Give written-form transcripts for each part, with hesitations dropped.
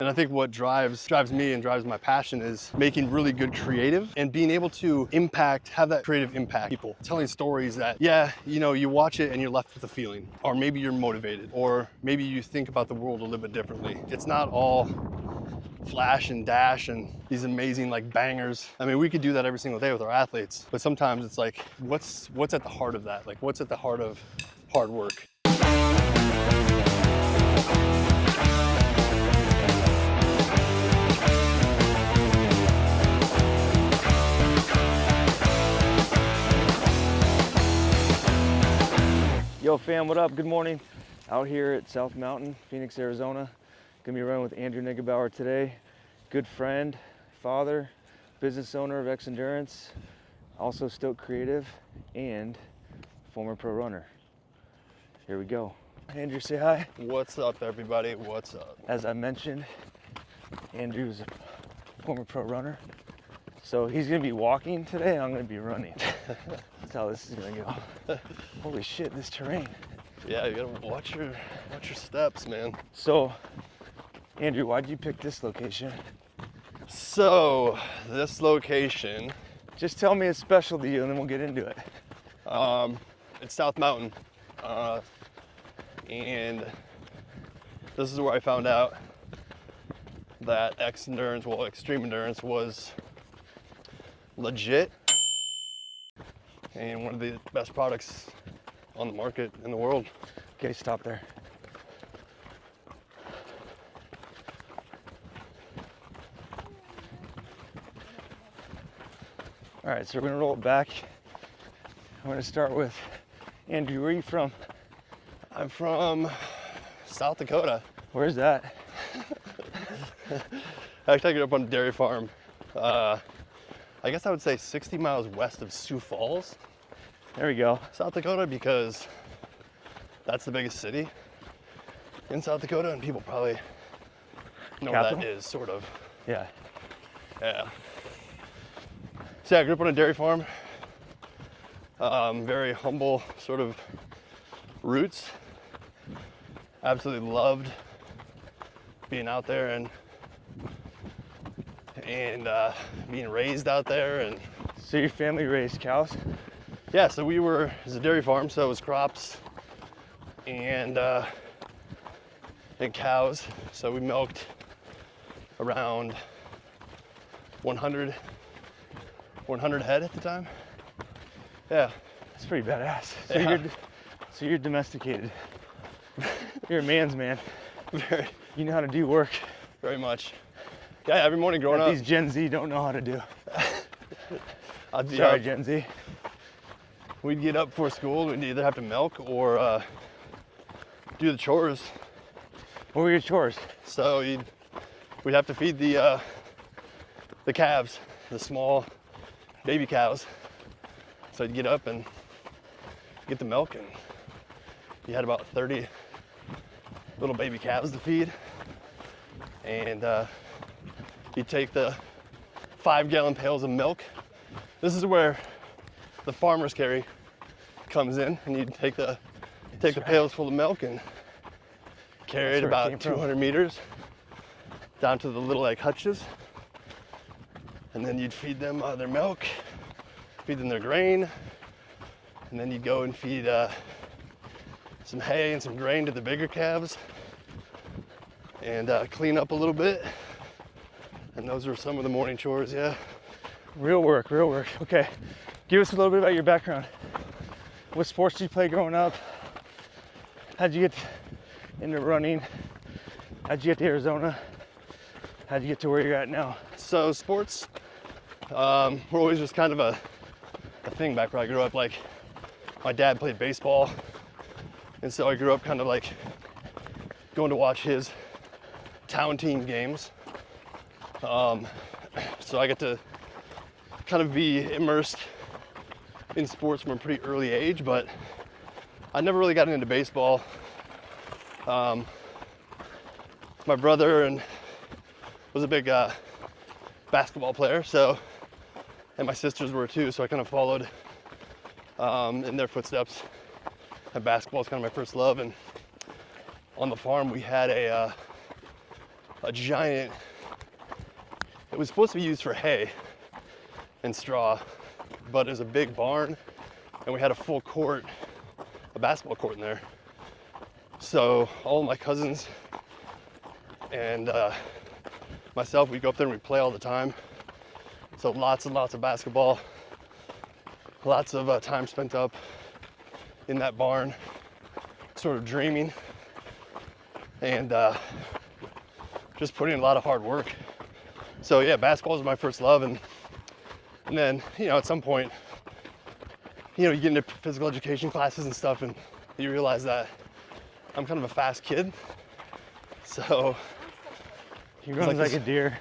And I think what drives me and drives my passion is making really good creative and being able to have that creative impact people. Telling stories that, yeah, you know, you watch it and you're left with a feeling, or maybe you're motivated, or maybe you think about the world a little bit differently. It's not all flash and dash and these amazing like bangers. I mean, we could do that every single day with our athletes, but sometimes it's like, what's at the heart of that? Like, what's at the heart of hard work? Yo fam, what up? Good morning. Out here at South Mountain, Phoenix, Arizona. Gonna be running with Andrew Neugebauer today. Good friend, father, business owner of Xendurance, also still creative, and former pro runner. Here we go. Andrew, say hi. What's up, everybody? What's up? As I mentioned, Andrew's a former pro runner. So he's gonna be walking today, I'm gonna be running. That's how this is gonna go. Holy shit, this terrain. Yeah, you gotta watch your steps, man. So, Andrew, why'd you pick this location? So, this location, Just tell me it's special to you and then we'll get into it. it's South Mountain. And this is where I found out that Xendurance, well, Extreme Endurance was legit and one of the best products on the market in the world. Okay, stop there. All right, so we're gonna roll it back. I'm gonna start with, Andrew, where are you from? I'm from South Dakota. Where's that? Actually, I grew up on a dairy farm. I guess I would say 60 miles west of Sioux Falls, There we go. South Dakota, because that's the biggest city in South Dakota, and people probably know where that is, sort of. Yeah. Yeah. So yeah, I grew up on a dairy farm. Very humble sort of roots. Absolutely loved being out there and being raised out there. And So your family raised cows? yeah, so it was a dairy farm, so it was crops and cows. So we milked around 100 head at the time. Yeah. That's pretty badass. Yeah. So you're domesticated. You're a man's man. Very, You know how to do work. very much. Yeah, every morning growing That up. these Gen Z don't know how to do. I'd be Sorry, up- Gen Z. We'd get up before school. We'd either have to milk or do the chores. What were your chores? So we'd have to feed the calves, the small baby cows. So I'd get up and get the milk, and you had about 30 little baby calves to feed. And you'd take the 5-gallon pails of milk. This is where the farmer's carry comes in, and you'd take the pails full of milk and carry it That's where it came about from. 200 meters down to the little like hutches, and then you'd feed them their milk, feed them their grain, and then you'd go and feed some hay and some grain to the bigger calves, and clean up a little bit. And those were some of the morning chores. Yeah. Real work, real work. Okay, give us a little bit about your background. What sports did you play growing up? How'd you get into running? How'd you get to Arizona? How'd you get to where you're at now? So sports were always just kind of a thing back where I grew up. Like, my dad played baseball, and so I grew up kind of like going to watch his town team games. So I get to kind of be immersed in sports from a pretty early age, but I never really got into baseball. My brother was a big basketball player, and my sisters were too, so I kind of followed in their footsteps. And basketball is kind of my first love, and on the farm we had a a giant, it was supposed to be used for hay and straw, but it was a big barn and we had a full court, a basketball court in there. So all of my cousins and myself, we'd go up there and we'd play all the time. So lots and lots of basketball, lots of time spent up in that barn, sort of dreaming and just putting in a lot of hard work. So yeah, basketball was my first love, and then, you know, at some point, you know, you get into physical education classes and stuff, and you realize that I'm kind of a fast kid. So He runs like a deer.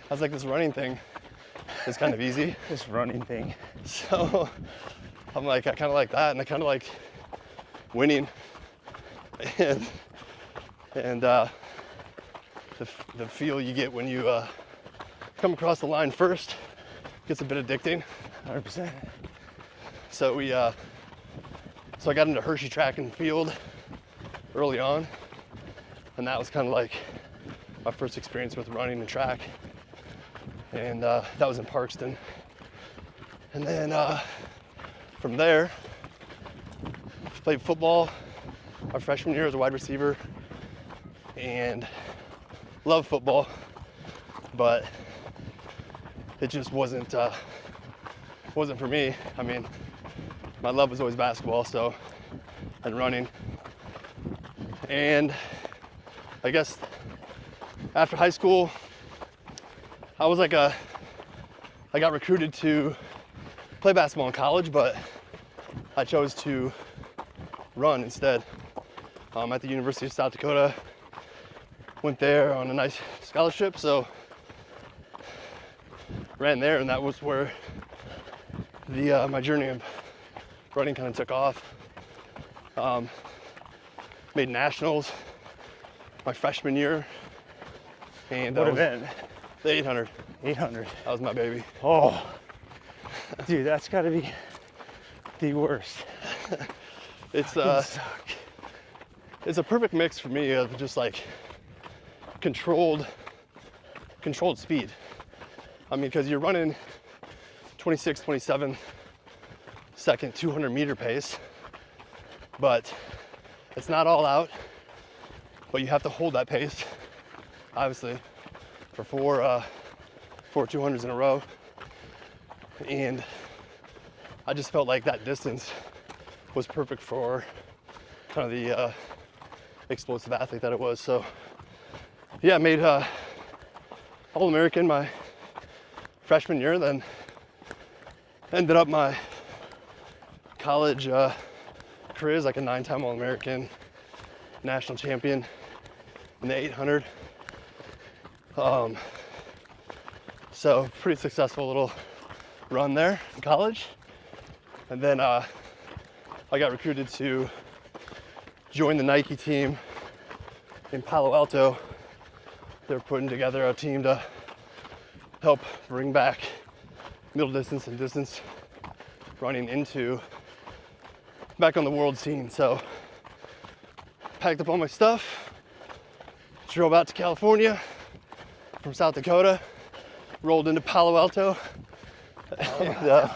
I was like, this running thing is kind of easy. This running thing. So I'm like, I kind of like that, and I kind of like winning, and the feel you get when you come across the line first gets a bit addicting. 100%. So so I got into Hershey track and field early on, and that was kind of like my first experience with running and track, and that was in Parkston. And then from there, played football my freshman year as a wide receiver, and loved football, but it just wasn't for me. I mean, my love was always basketball, so, and running. And I guess after high school, I was like I got recruited to play basketball in college, but I chose to run instead. At the University of South Dakota, went there on a nice scholarship, so ran there, and that was where my journey of running kind of took off. Made nationals my freshman year, and What event? The 800. 800. That was my baby. Oh, dude, that's got to be the worst. It's Suck. it's a perfect mix for me of just like controlled speed. I mean, because you're running 26, 27 second 200 meter pace, but it's not all out, but you have to hold that pace, obviously, for four 200s in a row. And I just felt like that distance was perfect for kind of the explosive athlete that it was. So yeah, I made All-American my freshman year, then ended up my college career as like a 9-time All-American, national champion in the 800. So pretty successful little run there in college. And then I got recruited to join the Nike team in Palo Alto. They're putting together a team to help bring back middle distance and distance running back on the world scene. So packed up all my stuff, drove out to California from South Dakota, rolled into Palo Alto, and a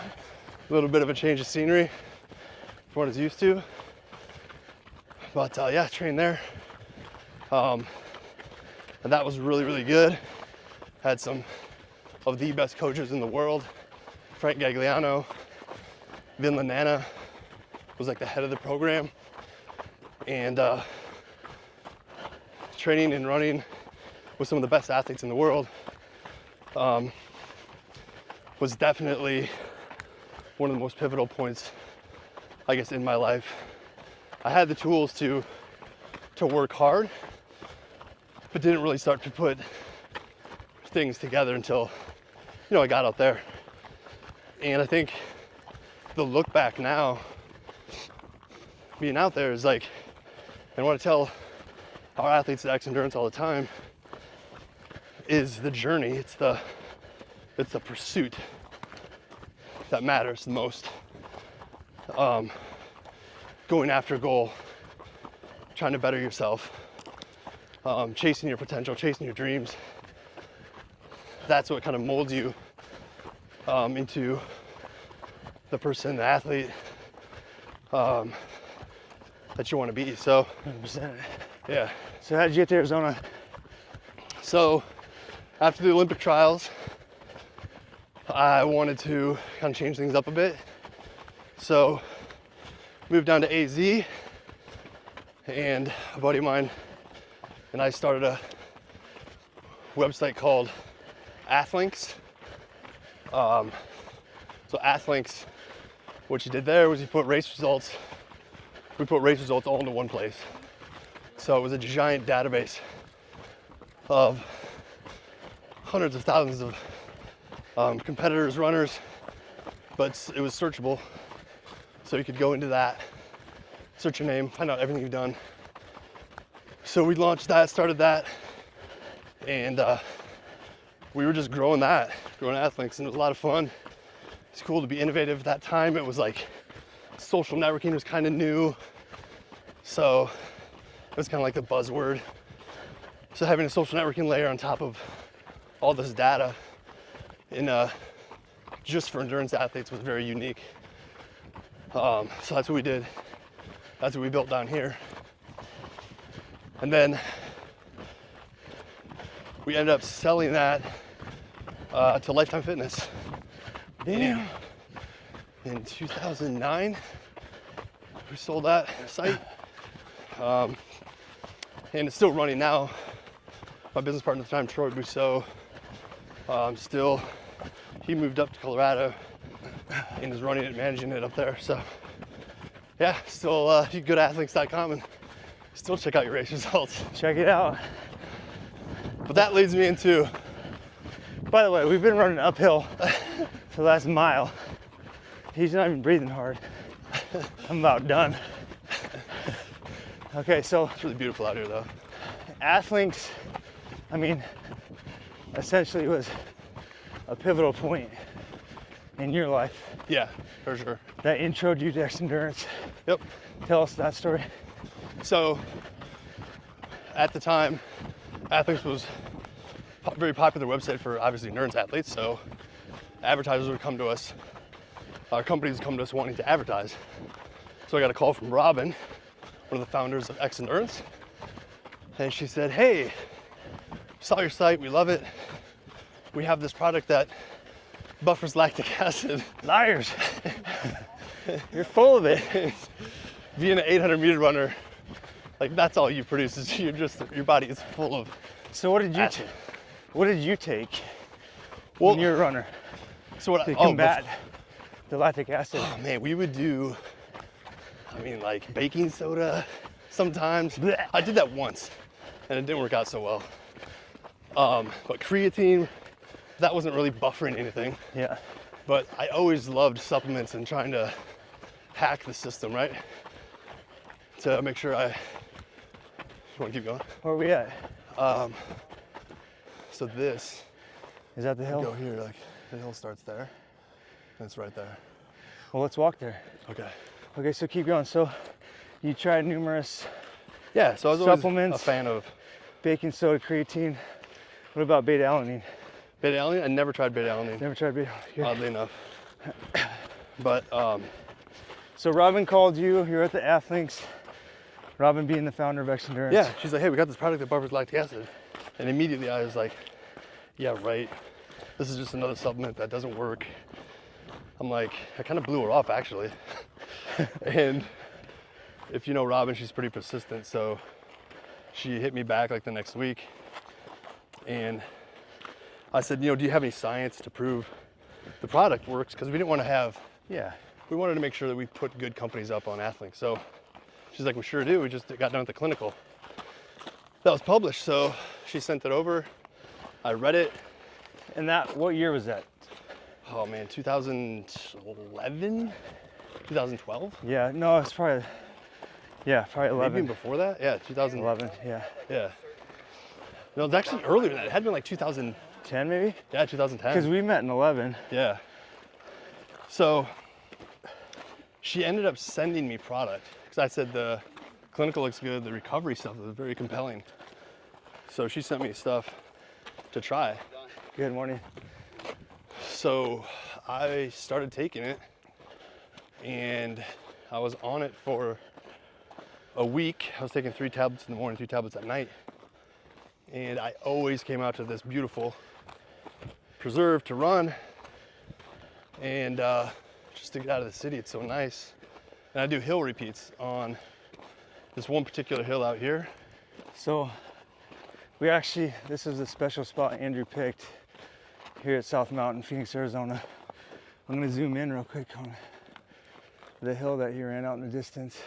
little bit of a change of scenery from what I was used to. But yeah, trained there. And that was really, really good. Had some of the best coaches in the world. Frank Gagliano, Vin Lanana was like the head of the program. And training and running with some of the best athletes in the world was definitely one of the most pivotal points, I guess, in my life. I had the tools to work hard, but didn't really start to put things together until, you know, I got out there. And I think the look back now, being out there, is like, and what I tell our athletes at Xendurance all the time is the journey. It's the pursuit that matters the most. Going after a goal, trying to better yourself. chasing your potential, chasing your dreams. That's what kind of molds you into the person, the athlete that you want to be. So, 100%. yeah. So how'd you get to Arizona? So after the Olympic trials, I wanted to kind of change things up a bit. So moved down to AZ, and a buddy of mine and I started a website called Athlinks. So Athlinks, what you did there was you put race results. We put race results all into one place. So it was a giant database of hundreds of thousands of competitors, runners, but it was searchable. So you could go into that, search your name, find out everything you've done. So we launched that, started that, and we were just growing Athlinks, and it was a lot of fun. It's cool to be innovative. At that time, it was like social networking was kind of new, so it was kind of like the buzzword. So having a social networking layer on top of all this data in just for endurance athletes was very unique. So that's what we did. That's what we built down here. And then we ended up selling that to Lifetime Fitness. Damn. In 2009, we sold that site. And it's still running now. My business partner at the time, Troy Bousseau, he moved up to Colorado and is running it, managing it up there. So yeah, still, you go to athlinks.com and still check out your race results. Check it out. But that leads me into, by the way, we've been running uphill for the last mile. He's not even breathing hard. I'm about done. Okay, so it's really beautiful out here though. Athlinks, I mean, essentially was a pivotal point in your life. Yeah, for sure. That introed you to Xendurance. Yep. Tell us that story. So, at the time, Athlinks was a very popular website for obviously endurance athletes. So, advertisers would come to us, companies would come to us wanting to advertise. So I got a call from Robin, one of the founders of Xendurance, and she said, "Hey, saw your site, we love it. We have this product that buffers lactic acid." Liars. You're full of it. Being an 800-meter runner, like that's all you produce is your body is full of. So what did you acid. what did you take Well, when you're a runner so what to combat the lactic acid? Oh man, we would do, like baking soda sometimes. Blech. I did that once and it didn't work out so well. But creatine, that wasn't really buffering anything. Yeah. But I always loved supplements and trying to hack the system, right? To make sure you want to keep going? Where are we at? So this, Is that the hill? go here, like the hill starts there, and it's right there. Well, let's walk there. Okay. Okay, so keep going. So you tried numerous Yeah, so I was always supplements, a fan of baking soda, creatine. What about beta-alanine? beta-alanine. I never tried beta-alanine, Never tried beta-alanine. oddly enough. But So Robin called you. You're at the Athlinks. Robin being the founder of Xendurance. yeah, she's like, "Hey, we got this product that buffers lactic acid," and immediately I was like, "Yeah, right. This is just another supplement that doesn't work." I'm like, I kind of blew her off actually. And if you know Robin, she's pretty persistent. So she hit me back like the next week. And I said, do you have any science to prove the product works? Because we didn't want to have, we wanted to make sure that we put good companies up on Athlinks. So she's like, we sure do. We just got done with the clinical that was published. So she sent it over. I read it. And what year was that? Oh man, 2011, 2012? Yeah, no, it's probably 11. Maybe even before that? Yeah, 2011. 11, yeah. Yeah. No, it's actually earlier than that. It had been like 2000. 10 maybe? Yeah, 2010. Because we met in 11. Yeah. So she ended up sending me product because I said the clinical looks good, the recovery stuff was very compelling. So she sent me stuff to try. Good morning. So I started taking it, and I was on it for a week. I was taking 3 tablets in the morning, 3 tablets at night. And I always came out to this beautiful preserve to run. And just to get out of the city, it's so nice. And I do hill repeats on this one particular hill out here. So this is a special spot Andrew picked here at South Mountain, Phoenix, Arizona. I'm gonna zoom in real quick on the hill that he ran out in the distance.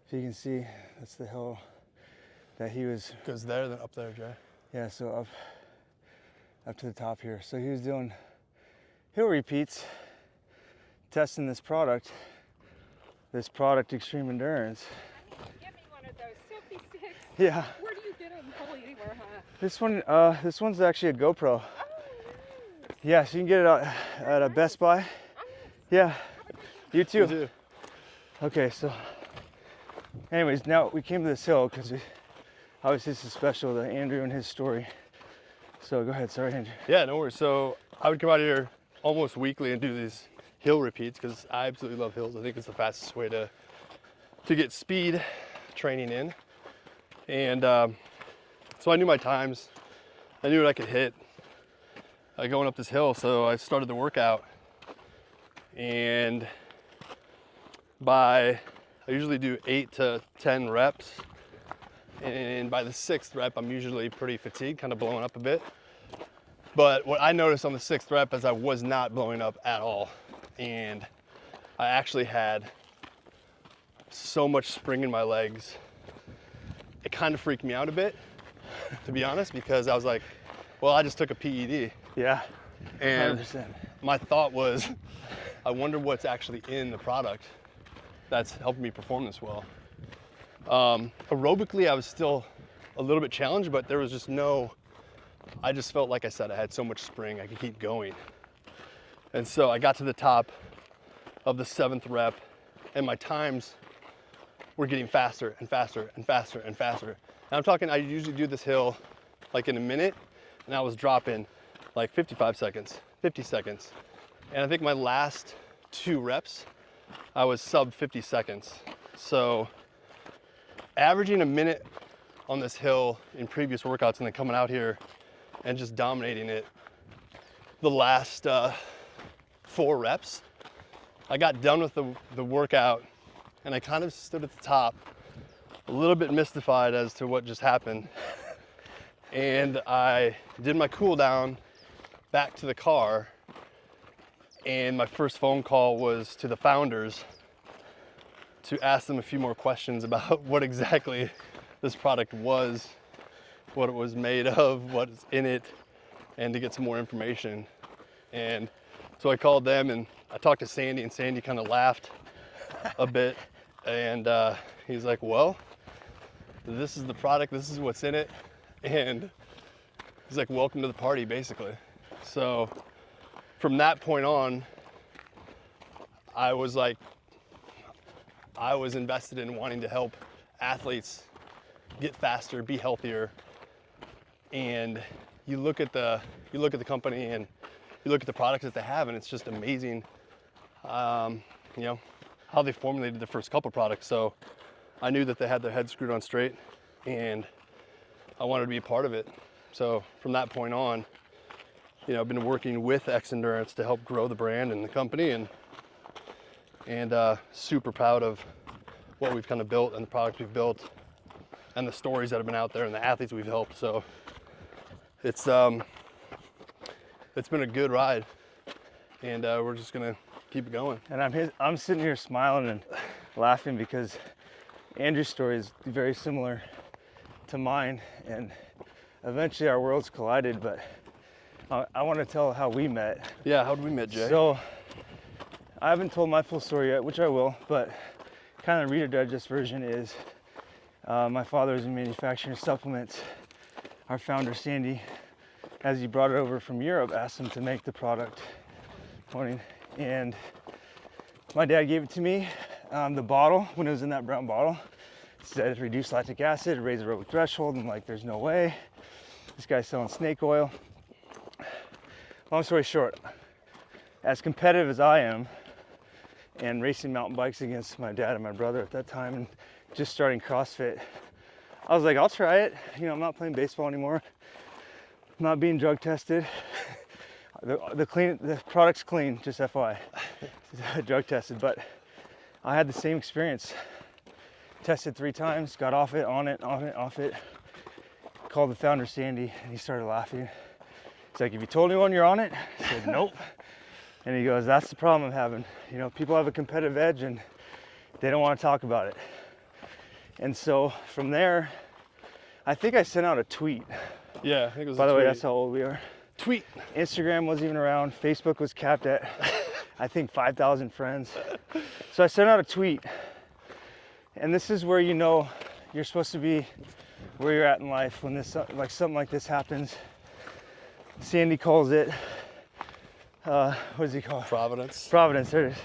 If you can see, that's the hill that he was. Goes there, then up there, Jay. Yeah, so up to the top here. So he was doing hill repeats, testing this product, Extreme Endurance. Get me one of those selfie sticks. Yeah. Where do you get them? Probably anywhere, huh? This one's actually a GoPro. Oh, nice. Yeah, so you can get it out at a Best Buy. Oh, nice. Yeah. You too. You too. Okay, so anyways, now we came to this hill because obviously this is special to Andrew and his story. So go ahead, sorry, Andrew. Yeah, no worries. So I would come out here almost weekly and do these hill repeats because I absolutely love hills. I think it's the fastest way to get speed training in. And so I knew my times. I knew what I could hit going up this hill. So I started the workout, and I usually do 8 to 10 reps. And by the 6th rep, I'm usually pretty fatigued, kind of blowing up a bit. But what I noticed on the 6th rep is I was not blowing up at all. And I actually had so much spring in my legs. It kind of freaked me out a bit, to be honest, because I was like, well, I just took a PED. Yeah. And 100%. my thought was, I wonder what's actually in the product that's helping me perform this well. Aerobically, I was still a little bit challenged, but there was just I just felt like I said, I had so much spring, I could keep going. And so I got to the top of the 7th rep, and my times were getting faster and faster and faster and faster. And I'm talking, I usually do this hill like in a minute, and I was dropping like 55 seconds, 50 seconds. And I think my last 2 reps, I was sub 50 seconds. So averaging a minute on this hill in previous workouts and then coming out here and just dominating it the last 4 reps, I got done with the workout and I kind of stood at the top, a little bit mystified as to what just happened. And I did my cool down back to the car, and my first phone call was to the founders to ask them a few more questions about what exactly this product was, what it was made of, what's in it, and to get some more information. And so I called them and I talked to Sandy, and Sandy kind of laughed a bit. And he's like, well, this is the product, this is what's in it. And he's like, welcome to the party, basically. So from that point on, I was invested in wanting to help athletes get faster, be healthier. And you look at the company and you look at the products that they have, and it's just amazing, how they formulated the first couple products. So I knew that they had their head screwed on straight, and I wanted to be a part of it. So from that point on, I've been working with Xendurance to help grow the brand and the company, and super proud of what we've kind of built and the products we've built and the stories that have been out there and the athletes we've helped. So it's been a good ride, and we're just gonna keep it going. And I'm sitting here smiling and laughing because Andrew's story is very similar to mine, and eventually our worlds collided. But I want to tell how we met. Yeah, how did we meet, Jay? So I haven't told my full story yet, which I will, but kind of Reader Digest version is my father is in manufacturing supplements. Our founder, Sandy, as he brought it over from Europe, asked him to make the product. And my dad gave it to me, the bottle, when it was in that brown bottle. It said reduce lactic acid, raise the aerobic threshold. I'm like, there's no way. This guy's selling snake oil. Long story short, as competitive as I am and racing mountain bikes against my dad and my brother at that time and just starting CrossFit, I was like, I'll try it. You know, I'm not playing baseball anymore. I'm not being drug tested. The product's clean, just FYI. Drug tested, but I had the same experience. Tested 3 times, got off it, on it, off it. Called the founder, Sandy, and he started laughing. He's like, have you told anyone you're on it? I said, nope. And he goes, that's the problem I'm having. You know, people have a competitive edge and they don't want to talk about it. And so from there, I think I sent out a tweet. Yeah, I think it was By the way, that's how old we are. Tweet. Instagram wasn't even around. Facebook was capped at, I think, 5,000 friends. So I sent out a tweet. And this is where you know you're supposed to be where you're at in life when this, like something like this happens. Sandy calls it, what does he call it? Providence. Providence, there it is.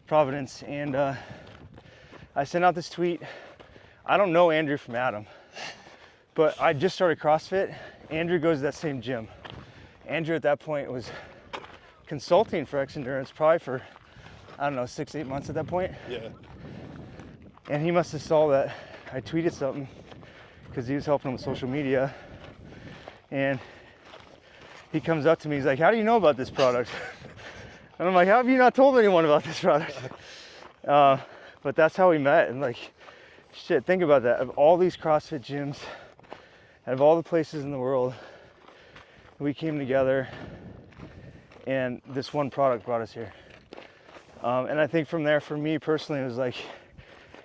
Providence. And I sent out this tweet. I don't know Andrew from Adam, but I just started CrossFit. Andrew goes to that same gym. Andrew at that point was consulting for Xendurance probably for, I don't know, 6-8 months at that point. Yeah. And he must have saw that I tweeted something because he was helping him with social media. And he comes up to me, he's like, how do you know about this product? And I'm like, how have you not told anyone about this product? But that's how we met. And like, shit, think about that. Of all these CrossFit gyms, out of all the places in the world, we came together and this one product brought us here. And I think from there, for me personally, it was like,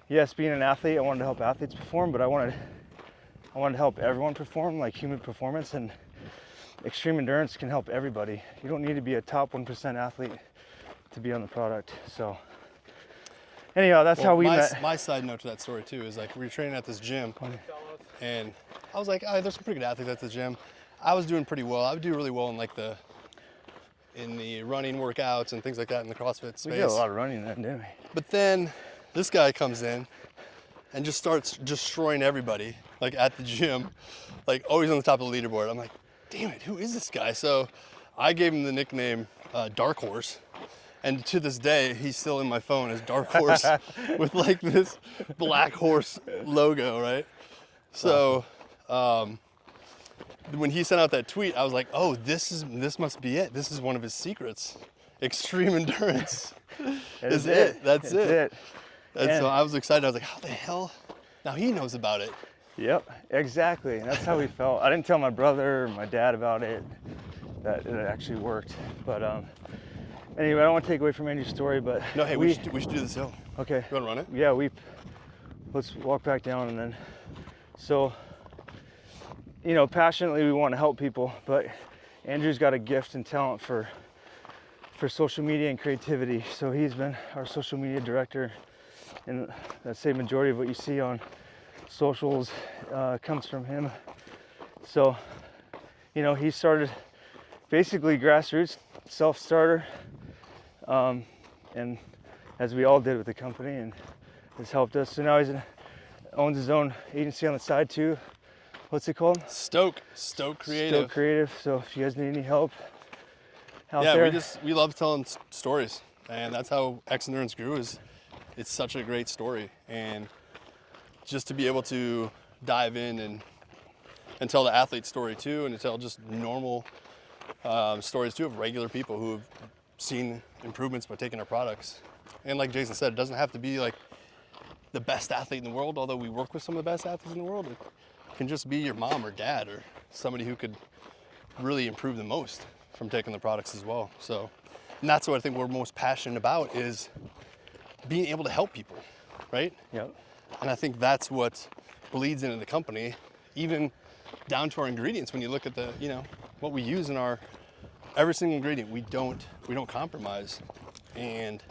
yes, being an athlete, I wanted to help athletes perform, but I wanted to help everyone perform, like human performance, and extreme endurance can help everybody. You don't need to be a top 1% athlete to be on the product. So anyhow, that's how we met. My side note to that story too is like we were training at this gym and I was like, oh, there's some pretty good athletes at the gym. I was doing pretty well. I would do really well in like in the running workouts and things like that in the CrossFit space. We did a lot of running then, didn't we? But then this guy comes in and just starts destroying everybody, like at the gym, like always on the top of the leaderboard. I'm like, damn it, who is this guy? So I gave him the nickname Dark Horse. And to this day, he's still in my phone as Dark Horse with like this black horse logo, right? So when he sent out that tweet, I was like, oh, this must be it. This is one of his secrets. Extreme endurance is it. That's it. And so I was excited. I was like, how the hell? Now he knows about it. Yep, exactly. And that's how we felt. I didn't tell my brother or my dad about it, that it actually worked. But anyway, I don't want to take away from Andrew's story, but no, hey, we should do this hill. Okay. You want to run it? Yeah, let's walk back down and then. So, you know, passionately we want to help people, but Andrew's got a gift and talent for social media and creativity. So he's been our social media director, and I'd say majority of what you see on socials comes from him. So, you know, he started basically grassroots, self-starter, and as we all did with the company, and has helped us. So now owns his own agency on the side too. What's it called? Stoke Creative. Stoke Creative. So if you guys need any help out there. Yeah, we love telling stories, and that's how Xendurance grew. It's such a great story, and just to be able to dive in and tell the athlete story too, and to tell just normal stories too of regular people who have seen improvements by taking our products. And like Jason said, it doesn't have to be like the best athlete in the world, although we work with some of the best athletes in the world. It can just be your mom or dad or somebody who could really improve the most from taking the products as well. So, and that's what I think we're most passionate about, is being able to help people, right? Yep. And I think that's what bleeds into the company, even down to our ingredients. When you look at the, you know, what we use in every single ingredient, we don't compromise, and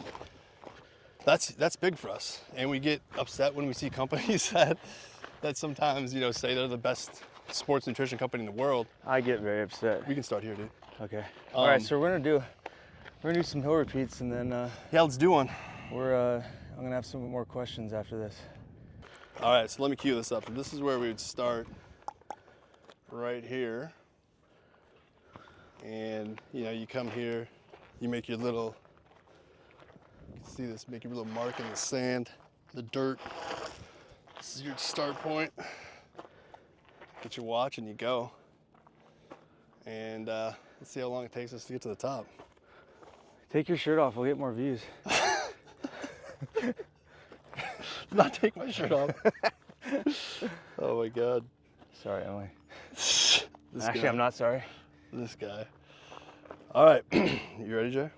that's big for us. And we get upset when we see companies that sometimes, you know, say they're the best sports nutrition company in the world. I get very upset. We can start here, dude. Okay. All right, so we're gonna do some hill repeats, and then yeah, let's do one. I'm gonna have some more questions after this. All right, so let me cue this up. So this is where we would start right here. And you know, you come here, you make your little, you can see this, make your little mark in the sand, the dirt. This is your start point. Get your watch and you go. And let's see how long it takes us to get to the top. Take your shirt off, we'll get more views. Not take my shirt off. Oh my God. Sorry, Emily. This Actually, guy. I'm not sorry. This guy. All right, you ready, Jay?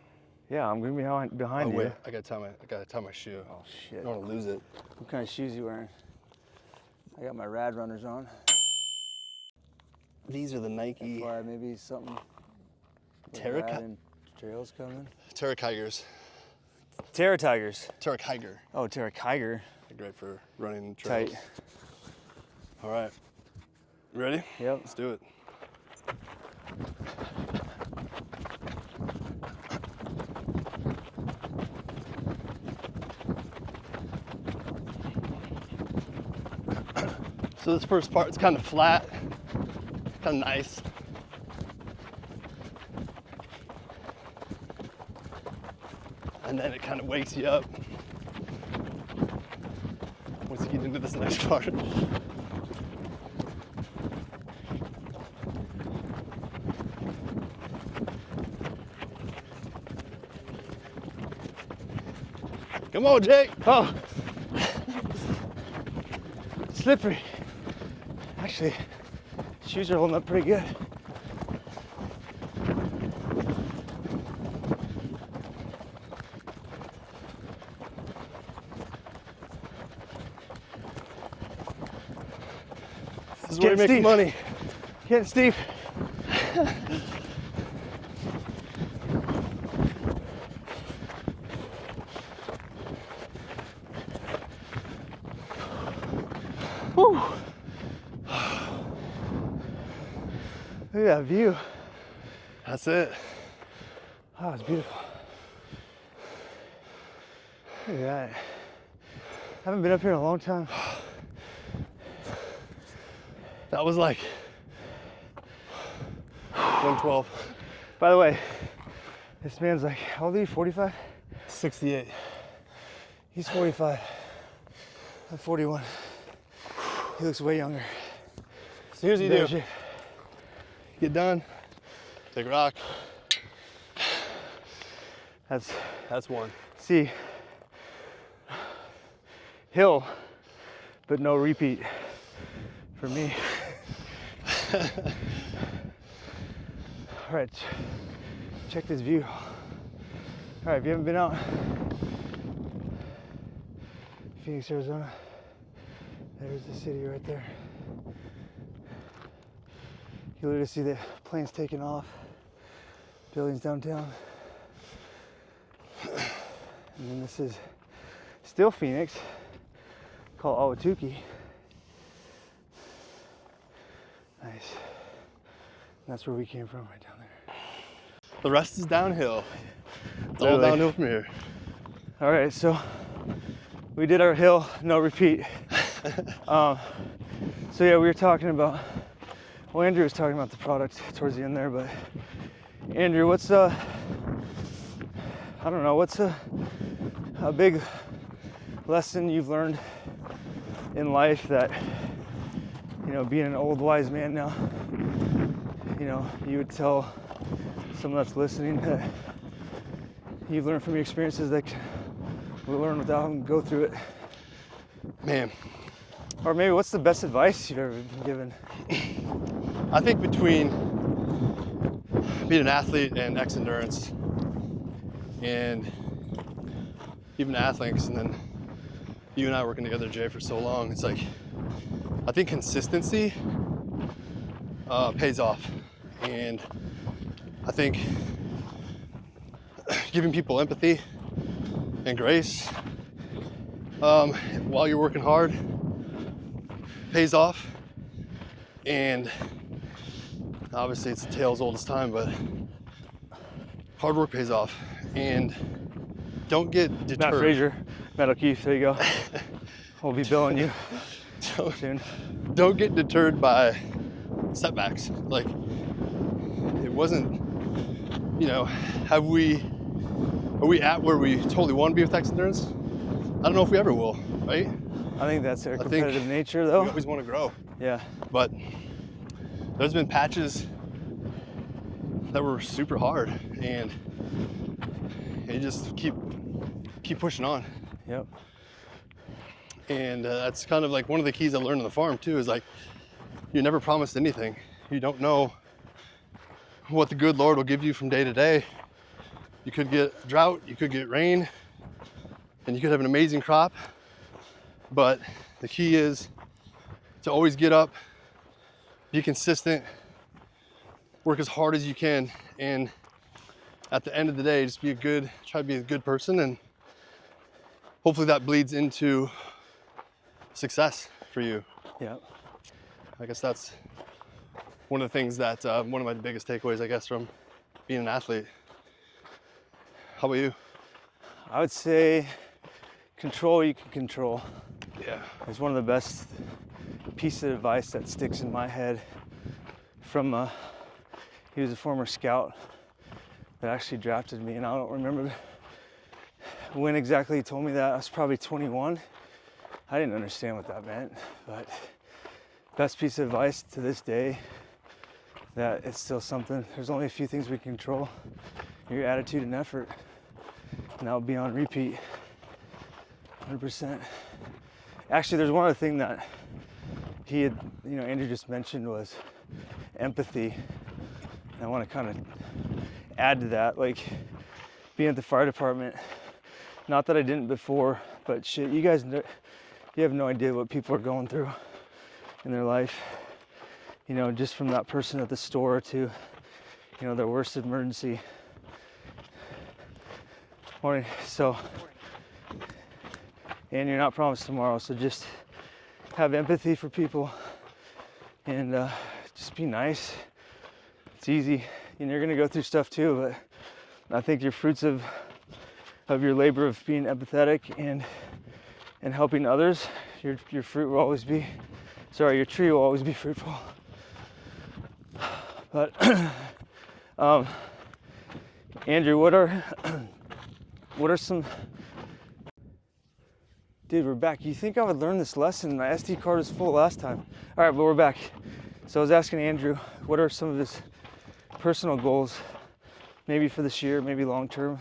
Yeah, I'm gonna be behind Oh you. wait, I gotta tie my shoe. Oh I shit. don't want to lose it. What kind of shoes you wearing? I got my Rad Runners on. These are the Nike Why maybe something with Terra Rad and trails coming. Terra Tigers. Terra Tigers. Terra Tiger. Oh, Terra Tiger. Great for running trails. Tight. All right. You ready? Yep. Let's do it. So this first part is kind of flat, kind of nice. And then it kind of wakes you up once you get into this next part. Come on, Jake. Oh! Slippery. Actually, shoes are holding up pretty good. This is where you make steep. money. Getting steep. Whew. Look at that view. That's it. Oh, it's beautiful. Look at that. Haven't been up here in a long time. That was like 112. By the way, this man's like, how old are you, 45? 68. He's 45. I'm 41. He looks way younger. So here's what you Better do. shape. Get done, take a rock. That's one. see, hill, but no repeat for me. All right, check this view. All right, if you haven't been out, Phoenix, Arizona, there's the city right there. You literally see the planes taking off, buildings downtown. And then this is still Phoenix, called Ahwatukee. Nice. And that's where we came from, right down there. The rest is downhill. It's all Literally. downhill from here. All right, so we did our hill, no repeat. So yeah, we were talking about, well, Andrew was talking about the product towards the end there, but Andrew, what's I don't know, what's a big lesson you've learned in life that, you know, being an old wise man now, you know, you would tell someone that's listening that you've learned from your experiences that we learn without having to go through it? Man, Or maybe what's the best advice you've ever been given? I think between being an athlete and Xendurance and even athletes, and then you and I working together, Jay, for so long, it's like, I think consistency pays off. And I think giving people empathy and grace while you're working hard pays off. And obviously it's a tale as old as time, but hard work pays off. And don't get deterred. Matt Frazier, Matt O'Keefe, there you go. We'll be billing you. So soon. don't get deterred by setbacks. Like, it wasn't, you know, are we at where we totally want to be with Xendurance? I don't know if we ever will, right? I think that's our I competitive think nature, though. We always want to grow. Yeah. But there's been patches that were super hard, and you just keep pushing on. Yep. And that's kind of like one of the keys I learned on the farm too, is like, you're never promised anything. You don't know what the good Lord will give you from day to day. You could get drought, you could get rain, and you could have an amazing crop. But the key is to always get up, be consistent, work as hard as you can, and at the end of the day, just try to be a good person, and hopefully that bleeds into success for you. Yeah. I guess that's one of the things that, one of my biggest takeaways, I guess, from being an athlete. How about you? I would say control what you can control. Yeah. It's one of the best pieces of advice that sticks in my head from, he was a former scout that actually drafted me, and I don't remember when exactly he told me that. I was probably 21. I didn't understand what that meant, but best piece of advice to this day, that it's still something. There's only a few things we can control: your attitude and effort, and that will be on repeat, 100%. Actually, there's one other thing that he had, Andrew just mentioned, was empathy. And I want to kind of add to that, like being at the fire department. Not that I didn't before, but shit, you guys, you have no idea what people are going through in their life. Just from that person at the store to, their worst emergency. Morning. So, and you're not promised tomorrow, so just have empathy for people and just be nice. It's easy, and you're gonna go through stuff too, but I think your fruits of your labor of being empathetic and helping others, your tree will always be fruitful. But Andrew, what are some... Dude, we're back. You think I would learn this lesson? My SD card was full last time. All right, but we're back. So I was asking Andrew, what are some of his personal goals, maybe for this year, maybe long term,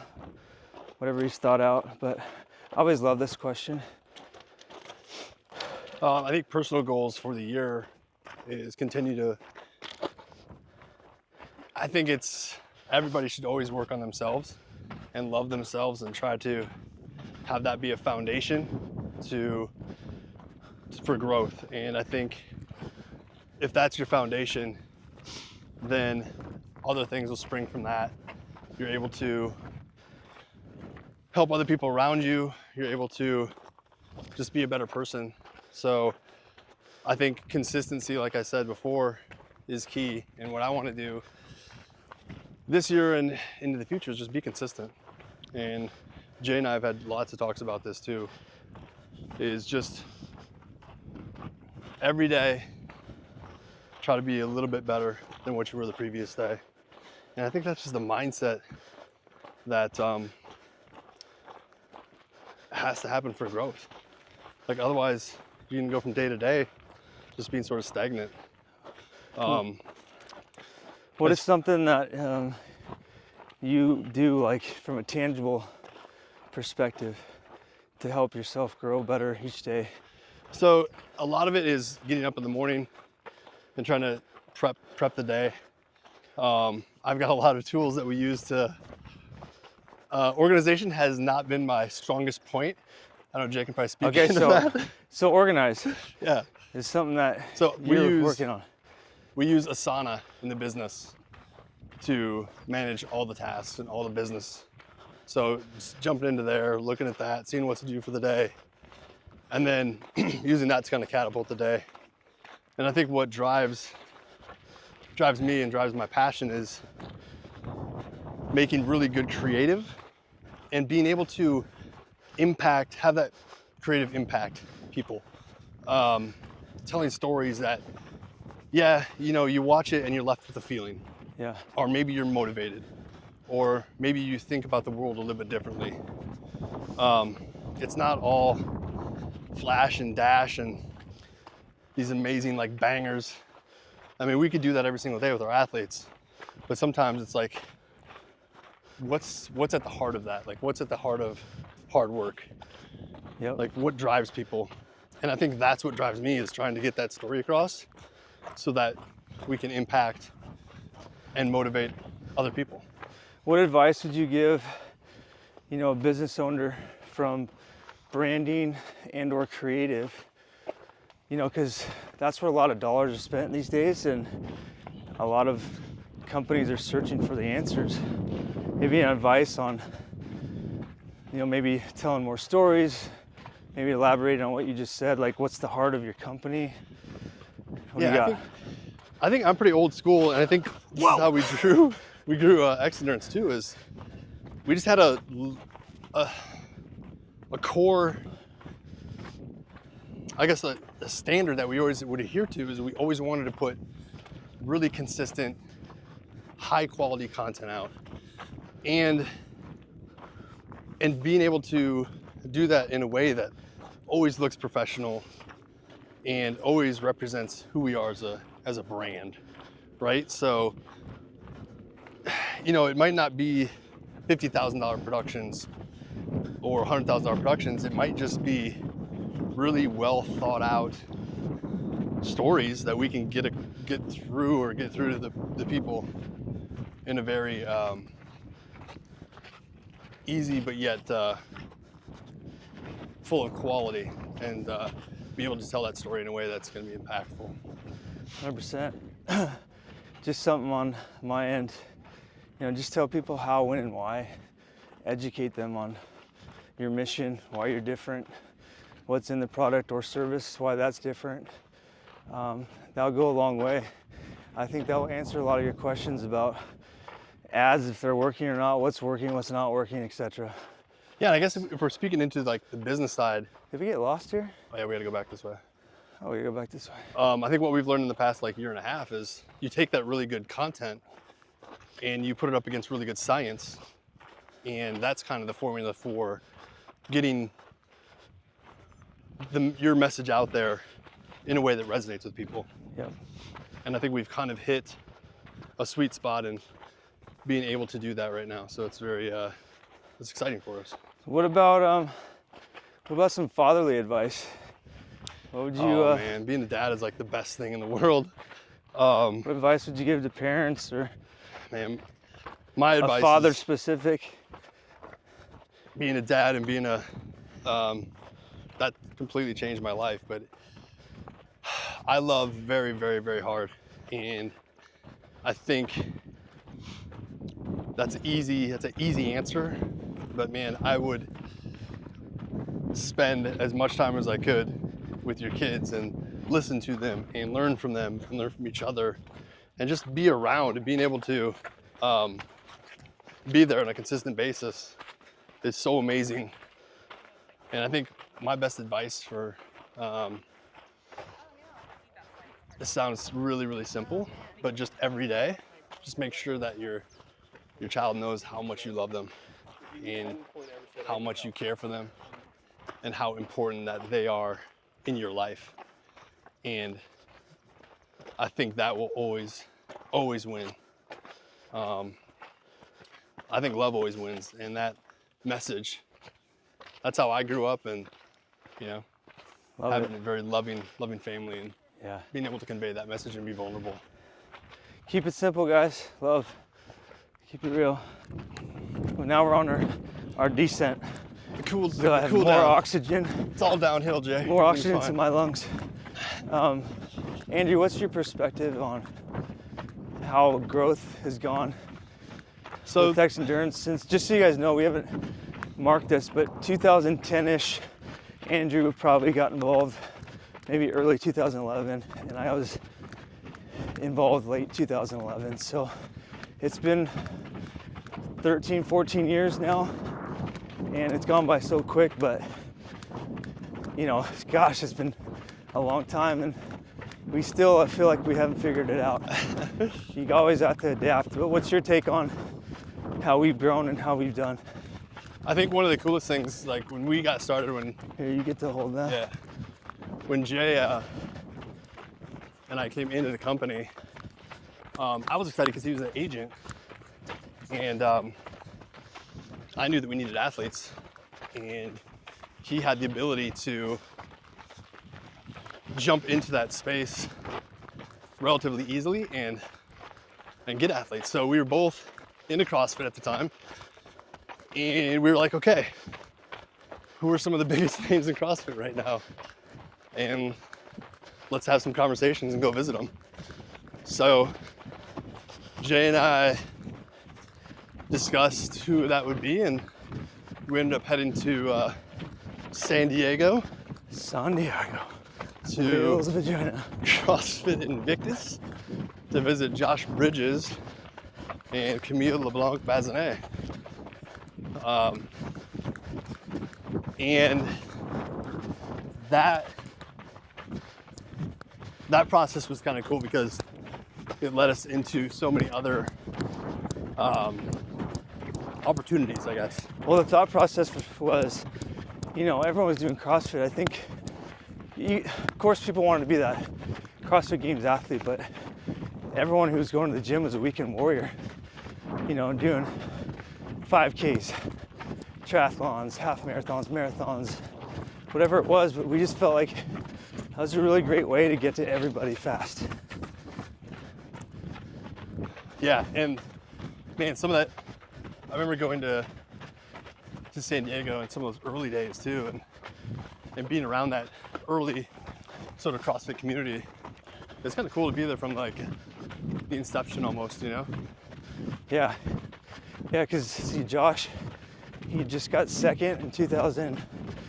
whatever he's thought out. But I always love this question. I think personal goals for the year is I think everybody should always work on themselves and love themselves and try to have that be a foundation for growth. And I think if that's your foundation, then other things will spring from that. You're able to help other people around you. You're able to just be a better person. So I think consistency, like I said before, is key. And what I want to do this year and into the future is just be consistent. And Jay and I have had lots of talks about this too, is just every day try to be a little bit better than what you were the previous day. And I think that's just the mindset that has to happen for growth. Like, otherwise you can go from day to day just being sort of stagnant. What is something that you do, like from a tangible perspective, to help yourself grow better each day? So a lot of it is getting up in the morning and trying to prep the day. I've got a lot of tools that we use to, organization has not been my strongest point. I know Jay can probably speak into that. So organize. Yeah. Is something that we're working on. We use Asana in the business to manage all the tasks and all the business. So just jumping into there, looking at that, seeing what to do for the day, and then using that to kind of catapult the day. And I think what drives me and drives my passion is making really good creative and being able to have that creative impact people. telling stories that, yeah, you know, you watch it and you're left with a feeling, Yeah. or maybe you're motivated, or maybe you think about the world a little bit differently. It's not all flash and dash and these amazing like bangers. I mean, we could do that every single day with our athletes, but sometimes it's like, what's at the heart of that? Like, what's at the heart of hard work? Yep. Like, what drives people? And I think that's what drives me, is trying to get that story across so that we can impact and motivate other people. What advice would you give, you know, a business owner from branding and or creative? You know, because that's where a lot of dollars are spent these days, and a lot of companies are searching for the answers. Maybe an advice on, you know, maybe telling more stories, maybe elaborating on what you just said, like what's the heart of your company? What do you got? I think I'm pretty old school, and I think this is how we grew Xendurance too, is we just had a core, I guess a standard that we always would adhere to, is we always wanted to put really consistent, high quality content out. And being able to do that in a way that always looks professional and always represents who we are as a brand, right? So, you know, it might not be $50,000 productions or $100,000 productions. It might just be really well thought out stories that we can get through to the people in a very easy but yet full of quality, and be able to tell that story in a way that's going to be impactful. 100%. Just something on my end, you know, just tell people how, when, and why. Educate them on your mission, why you're different, what's in the product or service, why that's different. That'll go a long way. I think that will answer a lot of your questions about ads, if they're working or not, what's working, what's not working, etc. Yeah, and I guess if we're speaking into like the business side. Did we get lost here? Oh yeah, we gotta go back this way. Oh, we go back this way. I think what we've learned in the past like year and a half is you take that really good content and you put it up against really good science, and that's kind of the formula for getting your message out there in a way that resonates with people. Yep. And I think we've kind of hit a sweet spot in being able to do that right now. So it's very, it's exciting for us. What about some fatherly advice? What would you? Oh man, being a dad is like the best thing in the world. What advice would you give to parents, or man, my advice a father is specific? Being a dad and being a that completely changed my life. But I love very, very, very hard, and I think that's an easy answer. But man, I would spend as much time as I could with your kids and listen to them and learn from them and learn from each other, and just be around, and being able to be there on a consistent basis is so amazing. And I think my best advice for this sounds really, really simple, but just every day, just make sure that your child knows how much you love them and how much you care for them and how important that they are in your life. And I think that will always win. I think love always wins, and that message, that's how I grew up, and you know, having a very loving family, and being able to convey that message and be vulnerable. Keep it simple, guys. Love. Keep it real. Well, now we're on our descent. Cool. So I have more down. oxygen. It's all downhill, Jay. More oxygen to my lungs. Andrew, what's your perspective on how growth has gone with Xendurance since, just so you guys know, we haven't marked this, but 2010-ish, Andrew probably got involved maybe early 2011, and I was involved late 2011. So it's been 13, 14 years now, and it's gone by so quick, but you know, gosh, it's been a long time. And we still feel like we haven't figured it out. You always have to adapt. But what's your take on how we've grown and how we've done? I think one of the coolest things, like when we got started, when Here, you get to hold that. yeah, when Jay and I came into the company, I was excited because he was an agent, and I knew that we needed athletes, and he had the ability to jump into that space relatively easily and get athletes. So we were both into CrossFit at the time, and we were like, okay, who are some of the biggest names in CrossFit right now? And let's have some conversations and go visit them. So Jay and I discussed who that would be, and we ended up heading to San Diego. San Diego. To Wheels of vagina. CrossFit Invictus to visit Josh Bridges and Camille LeBlanc-Bazinet. And that process was kind of cool because it led us into so many other opportunities, I guess. Well, the thought process was, you know, everyone was doing CrossFit. I think, of course, people wanted to be that CrossFit Games athlete, but everyone who was going to the gym was a weekend warrior, you know, doing 5Ks, triathlons, half marathons, marathons, whatever it was. But we just felt like that was a really great way to get to everybody fast. Yeah, and man, some of that, I remember going to San Diego in some of those early days too, and being around that early sort of CrossFit community. It's kind of cool to be there from like the inception almost, you know? Yeah, because see, Josh, he just got second in 2000, I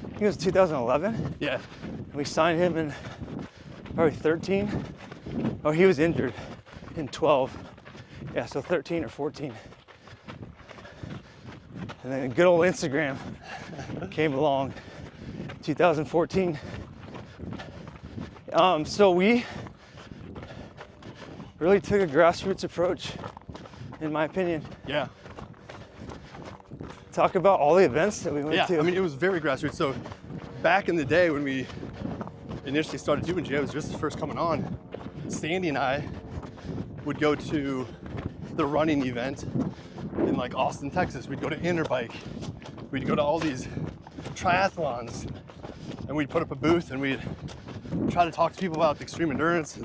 think it was 2011. Yeah. We signed him in probably 13. Oh, he was injured in 12. Yeah, so 13 or 14. And then good old Instagram came along 2014. So we really took a grassroots approach, in my opinion. Yeah. Talk about all the events that we went to. I mean, it was very grassroots. So back in the day when we initially started doing Jay was just first coming on, Sandy and I would go to the running event in like Austin, Texas. We'd go to Interbike. We'd go to all these triathlons, and we'd put up a booth and we'd try to talk to people about extreme endurance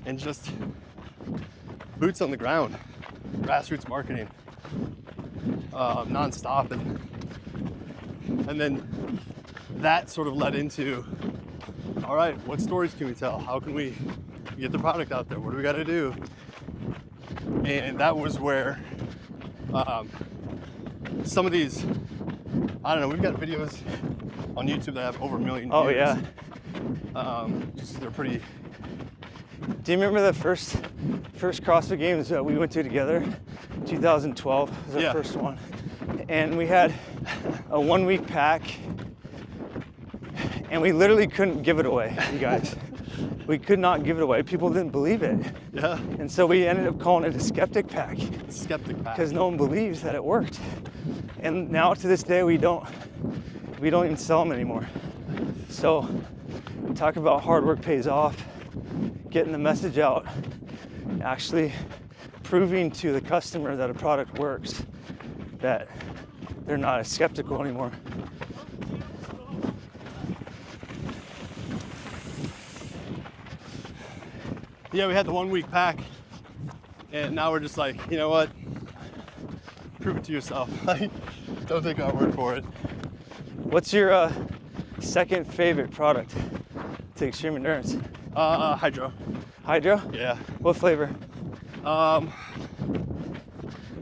and just boots on the ground, grassroots marketing, nonstop. And then that sort of led into, all right, what stories can we tell? How can we get the product out there? What do we got to do? And that was where some of these, I don't know, we've got videos on YouTube that have over 1 million views. Oh yeah. Just they're pretty. Do you remember the first CrossFit Games that we went to together? 2012 was our first one. And we had a 1 week pack, and we literally couldn't give it away, you guys. We could not give it away. People didn't believe it. Yeah. And so we ended up calling it a skeptic pack. Skeptic pack. Because no one believes that it worked. And now to this day, we don't even sell them anymore. So talk about hard work pays off, getting the message out, actually proving to the customer that a product works, that they're not as skeptical anymore. Yeah, we had the 1 week pack, and now we're just like, you know what? Prove it to yourself. Like, don't take our word for it. What's your second favorite product to Extreme Endurance? Hydro. Hydro? Yeah. What flavor?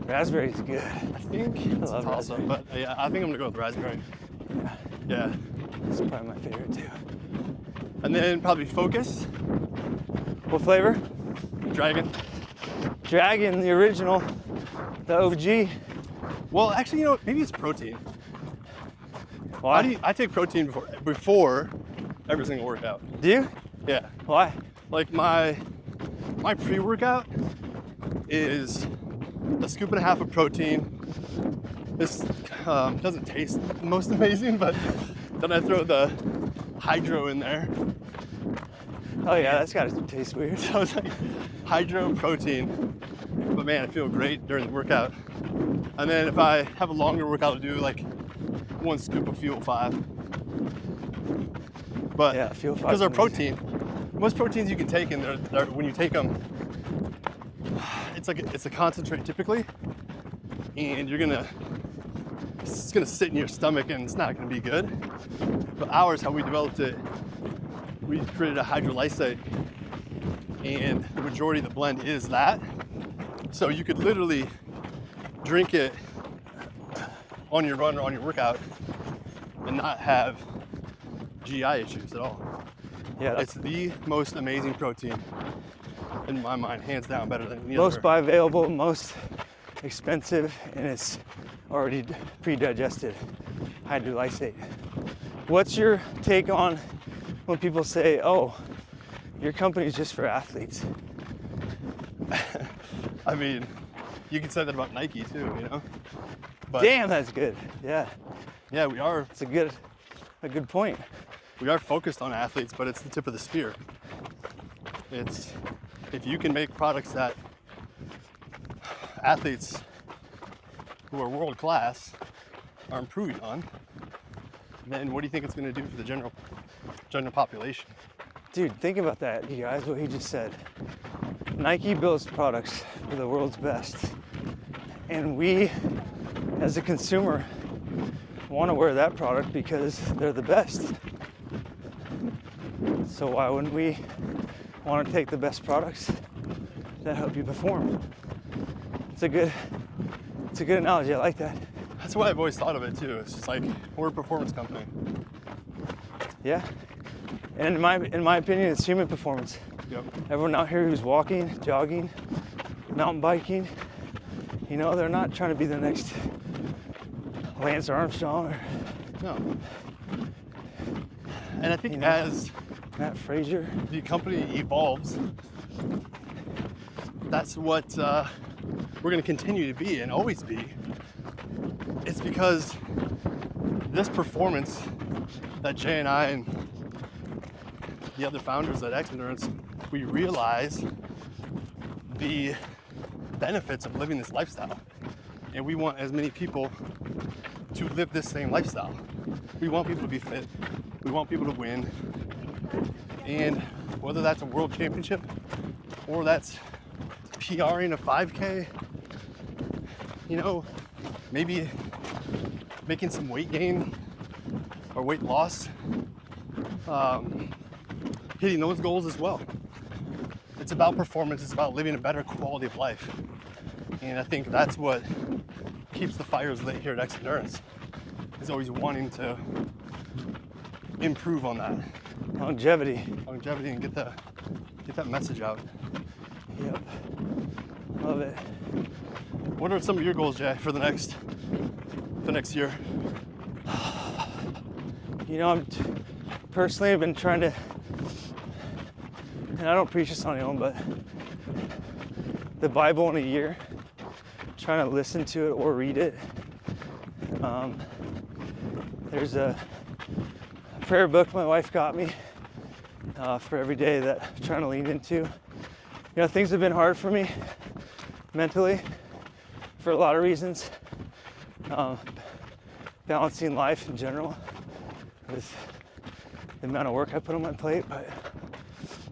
Raspberry's good. I think it's a toss up, but yeah, I think I'm gonna go with raspberry. Yeah. Yeah. It's probably my favorite too. And then probably Focus. What flavor? Dragon. Dragon, the original, the OG. Well, actually, you know what? Maybe it's protein. Why? I take protein before every single workout. Do you? Yeah. Why? Like my pre-workout is a scoop and a half of protein. This doesn't taste the most amazing, but then I throw the hydro in there. Oh yeah, that's gotta taste weird. So it's like hydro protein. But man, I feel great during the workout. And then if I have a longer workout, I'll do like 1 scoop of Fuel 5. But Yeah, Fuel 5 because they're is amazing. protein, most proteins you can take, and they're when you take them, it's a concentrate typically, and it's gonna sit in your stomach and it's not gonna be good. But ours, how we developed it, we created a hydrolysate, and the majority of the blend is that. So you could literally drink it on your run or on your workout and not have GI issues at all. Yeah, It's the most amazing protein in my mind, hands down, better than any most other. bioavailable, most expensive, and it's already pre-digested hydrolysate. What's your take on when people say, oh, your company's just for athletes? I mean, you can say that about Nike too, you know? But Damn, that's good. Yeah, yeah, we are it's a good point. focused on athletes, but it's the tip of the spear. It's, if you can make products that athletes who are world class are improving on, then what do you think it's going to do for the general population? Dude, think about that, you guys, what he just said. Nike builds products for the world's best. And we, as a consumer, want to wear that product because they're the best. So why wouldn't we want to take the best products that help you perform? It's a good analogy. I like that. That's why I've always thought of it too. It's just like, we're a performance company. Yeah. And in my opinion, it's human performance. Yep. Everyone out here who's walking, jogging, mountain biking, you know, they're not trying to be the next Lance Armstrong or No. And I think You know. as Matt Frazier. the company evolves, that's what we're going to continue to be and always be. It's because this performance that Jay and I and the other founders at Xendurance, we realize the benefits of living this lifestyle. And we want as many people to live this same lifestyle. We want people to be fit. We want people to win. And whether that's a world championship or that's PRing a 5K, you know, maybe making some weight gain or weight loss, hitting those goals as well. It's about performance, it's about living a better quality of life. And I think that's what keeps the fires lit here at Xendurance, is always wanting to improve on that Longevity. and get that message out. Yep. Love it. What are some of your goals, Jay, for the next year? You know, personally, I've been trying to, and I don't preach this on anyone, but the Bible in a year, trying to listen to it or read it. There's a prayer book my wife got me for every day that I'm trying to lean into. You know, things have been hard for me mentally for a lot of reasons. Balancing life in general with the amount of work I put on my plate, but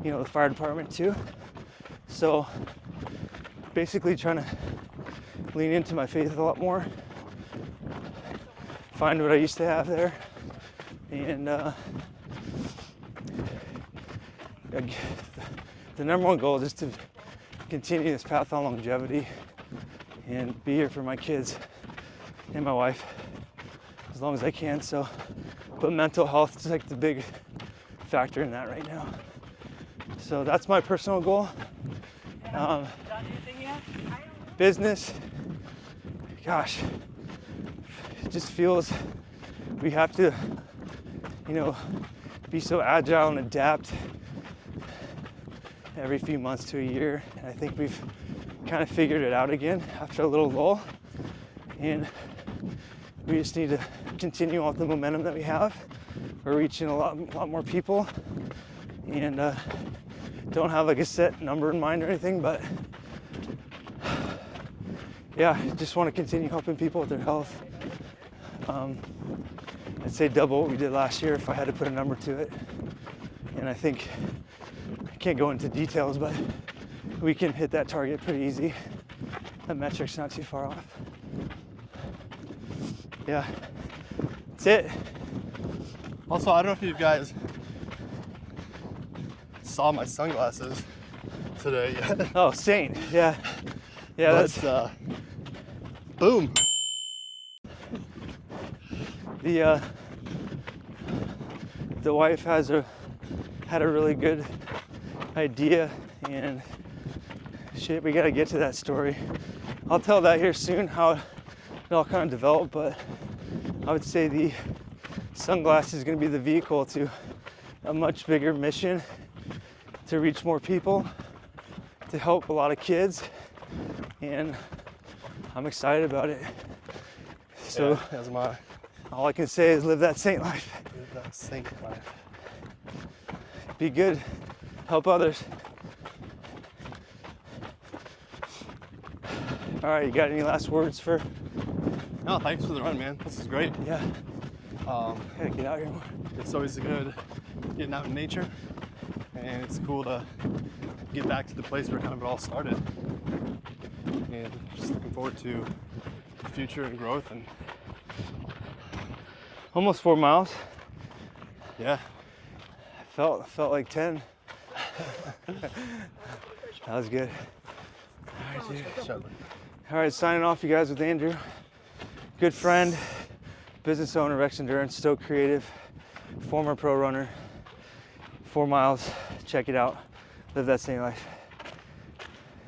you know, the fire department too. So basically trying to lean into my faith a lot more, find what I used to have there, and the number one goal is just to continue this path on longevity and be here for my kids and my wife as long as I can. So, but mental health is like the big factor in that right now. So that's my personal goal. Business, gosh, it just feels we have to, you know, be so agile and adapt every few months to a year. And I think we've kind of figured it out again after a little lull. And we just need to continue on the momentum that we have. We're reaching a lot more people, and don't have like a set number in mind or anything, but yeah, just want to continue helping people with their health. I'd say double what we did last year if I had to put a number to it. And I think, I can't go into details, but we can hit that target pretty easy. That metric's not too far off. Yeah, that's it. Also, I don't know if you guys saw my sunglasses today yet. Oh, Saint, yeah. Yeah, But, that's boom. The wife had a really good idea, and shit, we gotta get to that story. I'll tell that here soon, how it all kind of developed, but I would say the sunglasses is gonna be the vehicle to a much bigger mission, to reach more people, to help a lot of kids, and I'm excited about it. So Yeah, that's my all I can say is live that saint life. saint life. Be good, help others. All right, you got any last words for? No, thanks for the run, man. This is great. Yeah, gotta get out here more. It's always good getting out in nature, and it's cool to get back to the place where kind of it all started. And just looking forward to the future and growth. And Almost 4 miles. yeah, Felt like 10. That was good. All right, signing off, you guys, with Andrew. Good friend, business owner of Xendurance, Stoke Creative, former pro runner. 4 miles. Check it out. Live that same life.